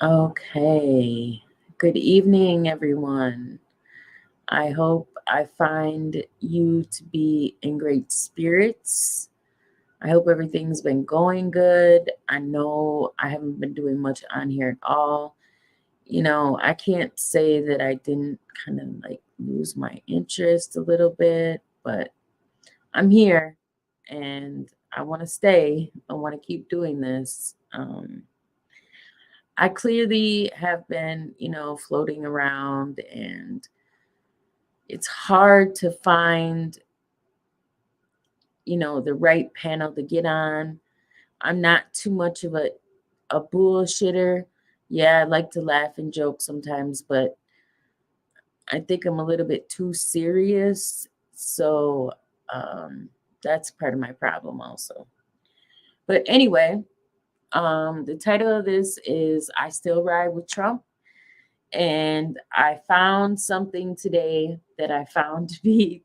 Okay. Good evening, everyone. I hope I find you to be in great spirits. I hope everything's been going good. I know I haven't been doing much on here at all. I can't say that I didn't kind of like lose my interest a little bit, but I'm here and I want to stay. I want to keep doing this. I clearly have been, floating around, and it's hard to find, the right panel to get on. I'm not too much of a bullshitter. Yeah, I like to laugh and joke sometimes, but I think I'm a little bit too serious. So um, that's part of my problem also. But anyway, the title of this is I Still Ride with Trump. And I found something today that I found to be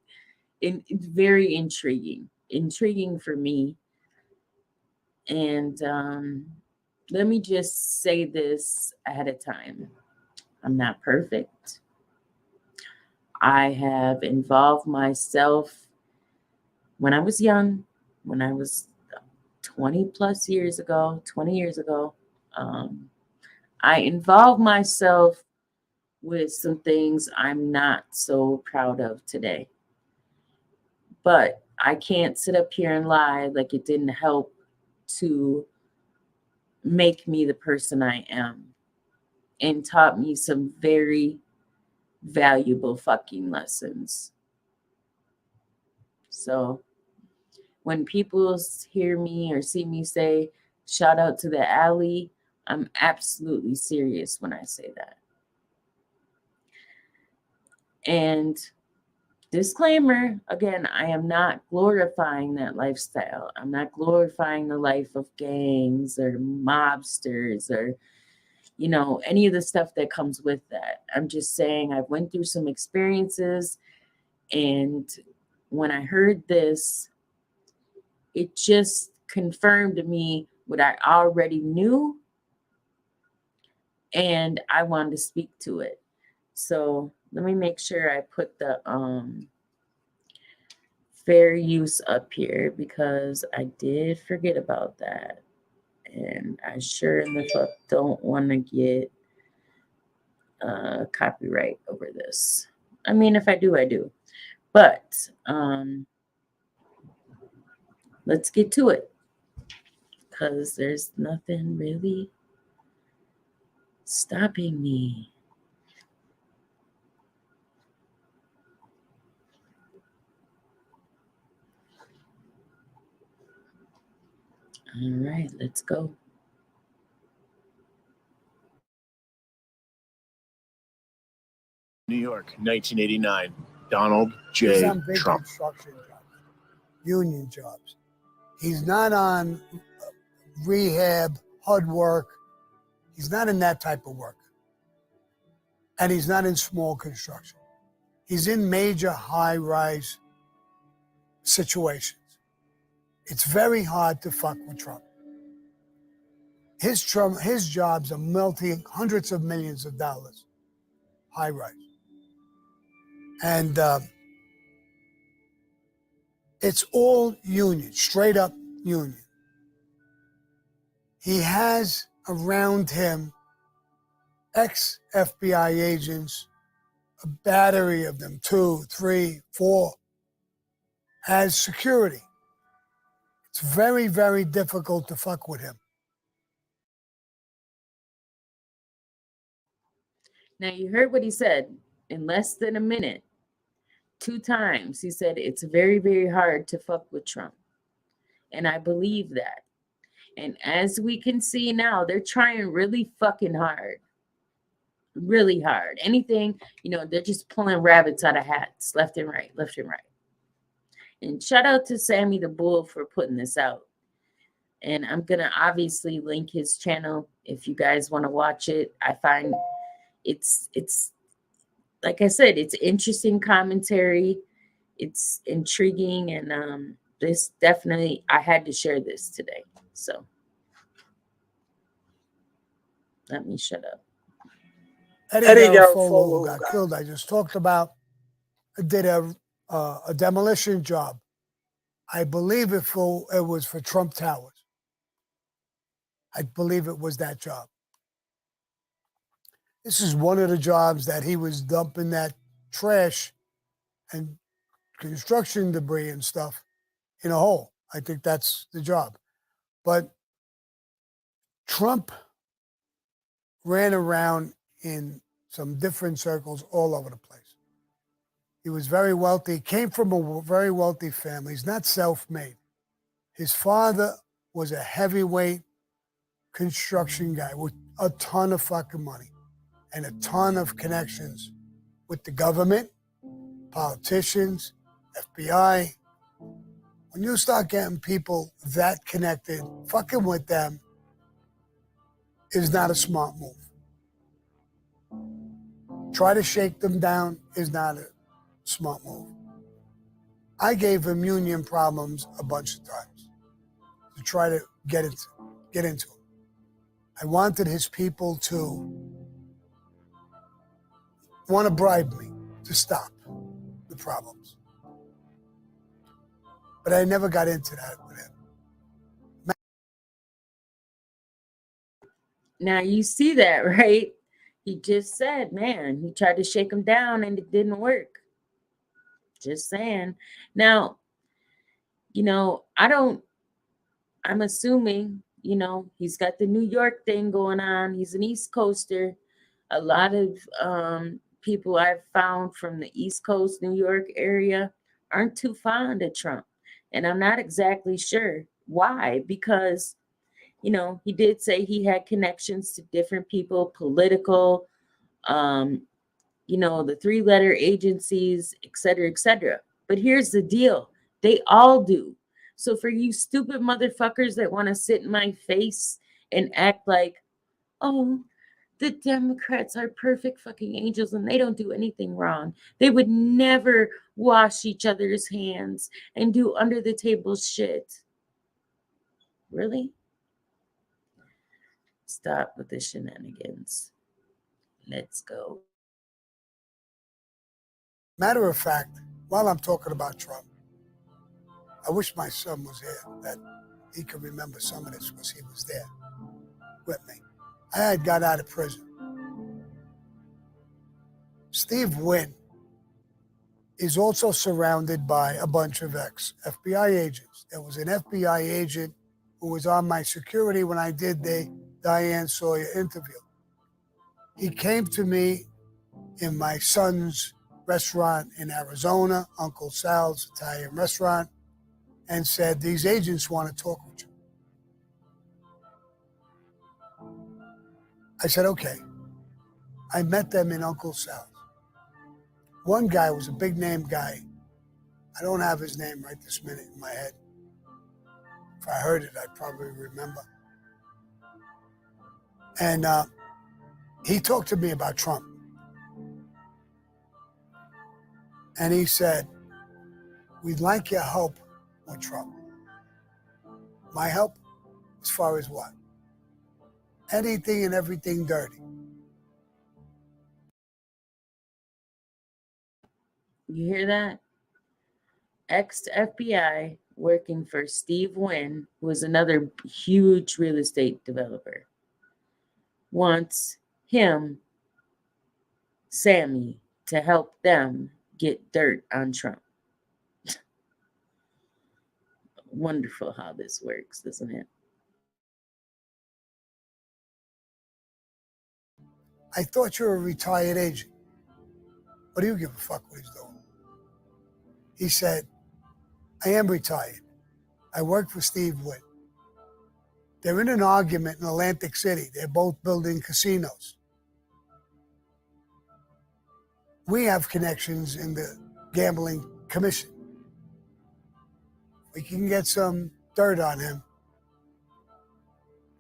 very intriguing for me. And let me just say this ahead of time. I'm not perfect. I have involved myself when I was young, when I was 20 plus years ago, 20 years ago. Um, I involved myself with some things I'm not so proud of today. But I can't sit up here and lie like it didn't help to make me the person I am and taught me some very valuable fucking lessons. So when people hear me or see me say, shout out to the alley, I'm absolutely serious when I say that. And disclaimer again, I am not glorifying that lifestyle. I'm not glorifying the life of gangs or mobsters or any of the stuff that comes with that. I'm just saying I've went through some experiences, and when I heard this, it just confirmed to me what I already knew, and I wanted to speak to it. So let me make sure I put the fair use up here because I did forget about that. And I sure in the fuck don't want to get copyright over this. I mean, if I do, I do. But um, let's get to it because there's nothing really stopping me. All right, let's go. New York, 1989. Donald J. Trump. Construction jobs, union jobs. He's not on rehab, hard work. He's not in that type of work. And he's not in small construction. He's in major high-rise situations. It's very hard to fuck with Trump. His jobs are hundreds of millions of dollars, high-rise. And it's all union, straight up union. He has around him ex-FBI agents, a battery of them, 2, 3, 4, as security. It's very, very difficult to fuck with him. Now, you heard what he said in less than a minute. 2 times he said it's very, very hard to fuck with Trump. And I believe that. And as we can see now, they're trying really fucking hard. Really hard. Anything, they're just pulling rabbits out of hats, left and right, left and right. And shout out to Sammy the Bull for putting this out. And I'm going to obviously link his channel if you guys want to watch it. I find it's like I said, it's interesting commentary. It's intriguing, and this definitely I had to share this today. So Let me shut up. Eddie Garofalo, who got killed, I just talked about, did a demolition job. I believe it was for Trump Towers. I believe it was that job. This is one of the jobs that he was dumping that trash and construction debris and stuff in a hole. I think that's the job. But Trump ran around in some different circles all over the place. He was very wealthy, came from a very wealthy family. He's not self-made. His father was a heavyweight construction guy with a ton of fucking money and a ton of connections with the government, politicians, FBI. When you start getting people that connected, fucking with them is not a smart move. Try to shake them down is not a smart move. I gave him union problems a bunch of times to try to get into him. I wanted his people to want to bribe me to stop the problems. But I never got into that with him. Now you see that, right? He just said, man, he tried to shake him down and it didn't work. Just saying. Now, I'm assuming, he's got the New York thing going on. He's an East Coaster. A lot of people I've found from the East Coast, New York area aren't too fond of Trump. And I'm not exactly sure why, because, he did say he had connections to different people, political, the 3-letter agencies, et cetera, et cetera. But here's the deal. They all do. So for you stupid motherfuckers that want to sit in my face and act like, oh, the Democrats are perfect fucking angels and they don't do anything wrong. They would never wash each other's hands and do under the table shit. Really? Stop with the shenanigans. Let's go. Matter of fact, while I'm talking about Trump, I wish my son was here, that he could remember some of this because he was there with me. I had got out of prison. Steve Wynn is also surrounded by a bunch of ex-FBI agents. There was an FBI agent who was on my security when I did the Diane Sawyer interview. He came to me in my son's restaurant in Arizona, Uncle Sal's Italian restaurant, and said, these agents want to talk with you. I said, okay. I met them in Uncle Sal's. One guy was a big name guy. I don't have his name right this minute in my head. If I heard it, I'd probably remember. And he talked to me about Trump. And he said, we'd like your help with Trump. My help? As far as what? Anything and everything dirty. You hear that? Ex-FBI working for Steve Wynn, who is another huge real estate developer, wants him, Sammy, to help them get dirt on Trump. Wonderful how this works, isn't it? I thought you were a retired agent. What do you give a fuck what he's doing? He said, I am retired. I work for Steve Wynn. They're in an argument in Atlantic City. They're both building casinos. We have connections in the gambling commission. We can get some dirt on him.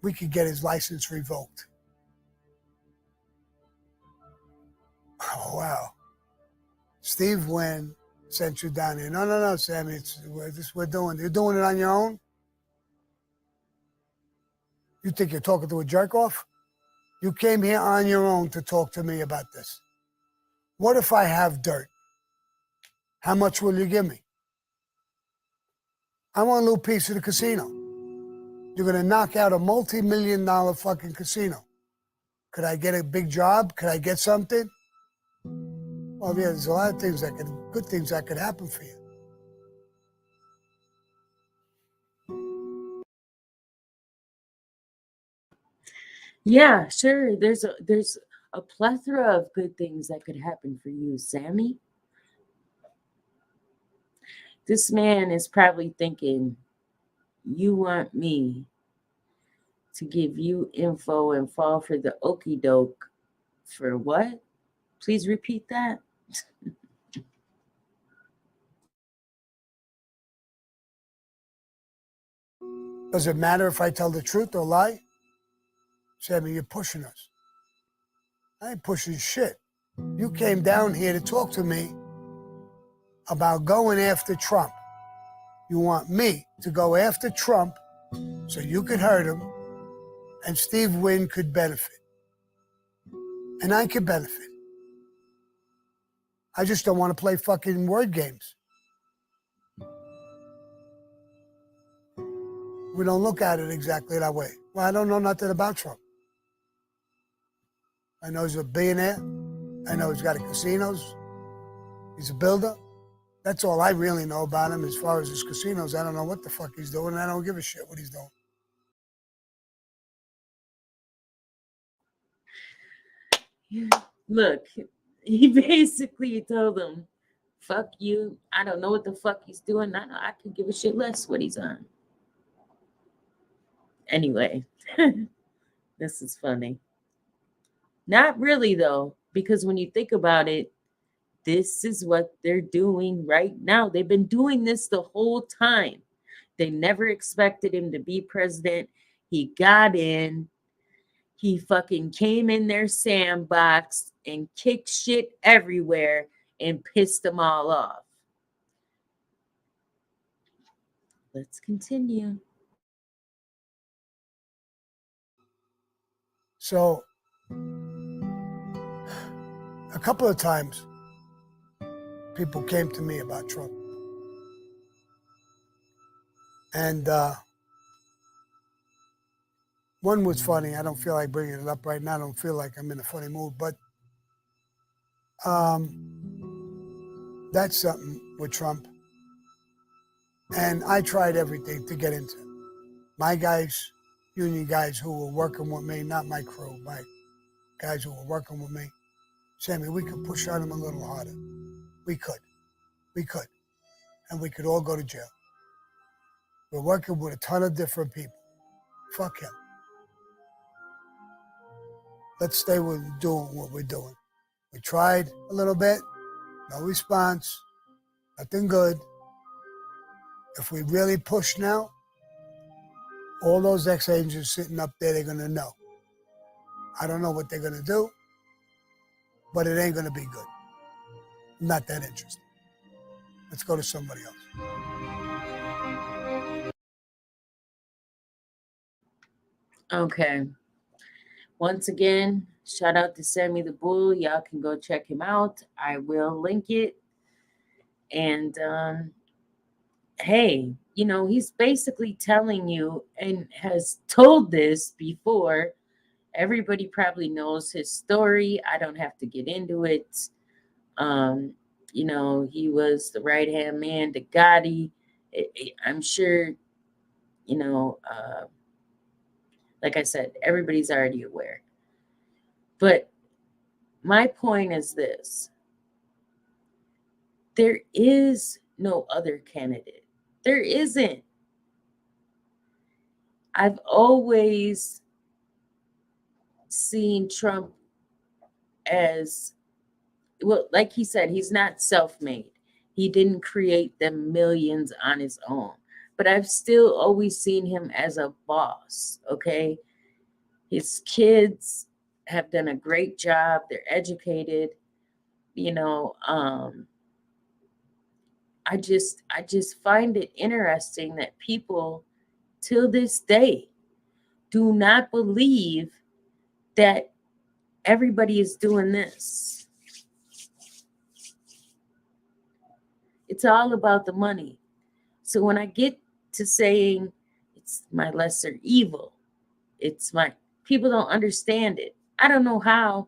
We could get his license revoked. Oh, wow. Steve Wynn sent you down here. No, Sammy, we're doing. You're doing it on your own? You think you're talking to a jerk off? You came here on your own to talk to me about this. What if I have dirt? How much will you give me? I want a little piece of the casino. You're going to knock out a multi-million-dollar fucking casino. Could I get a big job? Could I get something? Well, yeah, there's a lot of things good things that could happen for you. Yeah, sure. There's a plethora of good things that could happen for you, Sammy. This man is probably thinking, you want me to give you info and fall for the okie doke for what? Please repeat that. Does it matter if I tell the truth or lie? Sammy, you're pushing us. I ain't pushing shit. You came down here to talk to me about going after Trump. You want me to go after Trump so you could hurt him and Steve Wynn could benefit. And I could benefit. I just don't want to play fucking word games. We don't look at it exactly that way. Well, I don't know nothing about Trump. I know he's a billionaire. I know he's got casinos. He's a builder. That's all I really know about him as far as his casinos. I don't know what the fuck he's doing, and I don't give a shit what he's doing. Look, he basically told them, fuck you. I don't know what the fuck he's doing. I could give a shit less what he's on. Anyway, this is funny. Not really, though, because when you think about it, this is what they're doing right now. They've been doing this the whole time. They never expected him to be president. He got in. He fucking came in their sandbox and kicked shit everywhere and pissed them all off. Let's continue. So, a couple of times, people came to me about Trump. And one was funny. I don't feel like bringing it up right now. I don't feel like I'm in a funny mood. But that's something with Trump. And I tried everything to get into it. My guys, union guys who were working with me, not my crew, my guys who were working with me, Sammy, we could push on him a little harder. We could. And we could all go to jail. We're working with a ton of different people. Fuck him. Let's stay with doing what we're doing. We tried a little bit, no response, nothing good. If we really push now, all those ex-agents sitting up there, they're going to know. I don't know what they're going to do, but it ain't going to be good. I'm not that interested. Let's go to somebody else. Okay. Once again, shout out to Sammy the Bull. Y'all can go check him out. I will link it. And hey, he's basically telling you and has told this before. Everybody probably knows his story. I don't have to get into it. He was the right-hand man to Gotti. I'm sure, like I said, everybody's already aware. But my point is this. There is no other candidate. There isn't. I've always seen Trump as, well, like he said, he's not self-made. He didn't create the millions on his own. But I've still always seen him as a boss, okay? His kids have done a great job. They're educated. I just find it interesting that people till this day do not believe that everybody is doing this. It's all about the money. So when I get to saying it's my lesser evil, it's my, people don't understand it. I don't know how.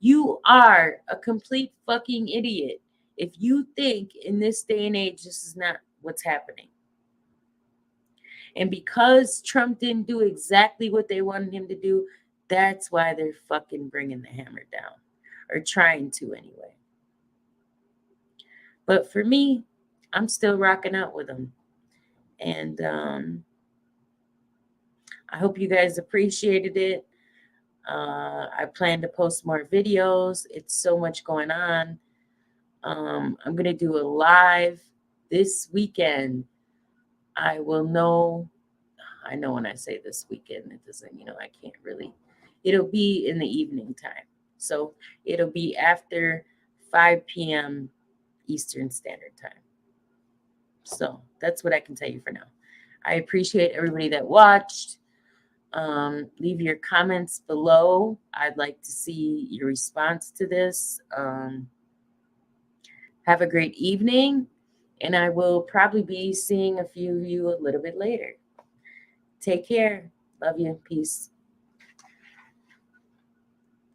You are a complete fucking idiot if you think in this day and age this is not what's happening. And because Trump didn't do exactly what they wanted him to do, that's why they're fucking bringing the hammer down, or trying to anyway. But for me, I'm still rocking out with him. And I hope you guys appreciated it. I plan to post more videos. It's so much going on. I'm going to do a live this weekend. I will know. I know when I say this weekend, it doesn't, I can't really. It'll be in the evening time. So it'll be after 5 p.m. Eastern Standard Time. So that's what I can tell you for now. I appreciate everybody that watched. Leave your comments below. I'd like to see your response to this. Have a great evening, and I will probably be seeing a few of you a little bit later. Take care. Love you. Peace.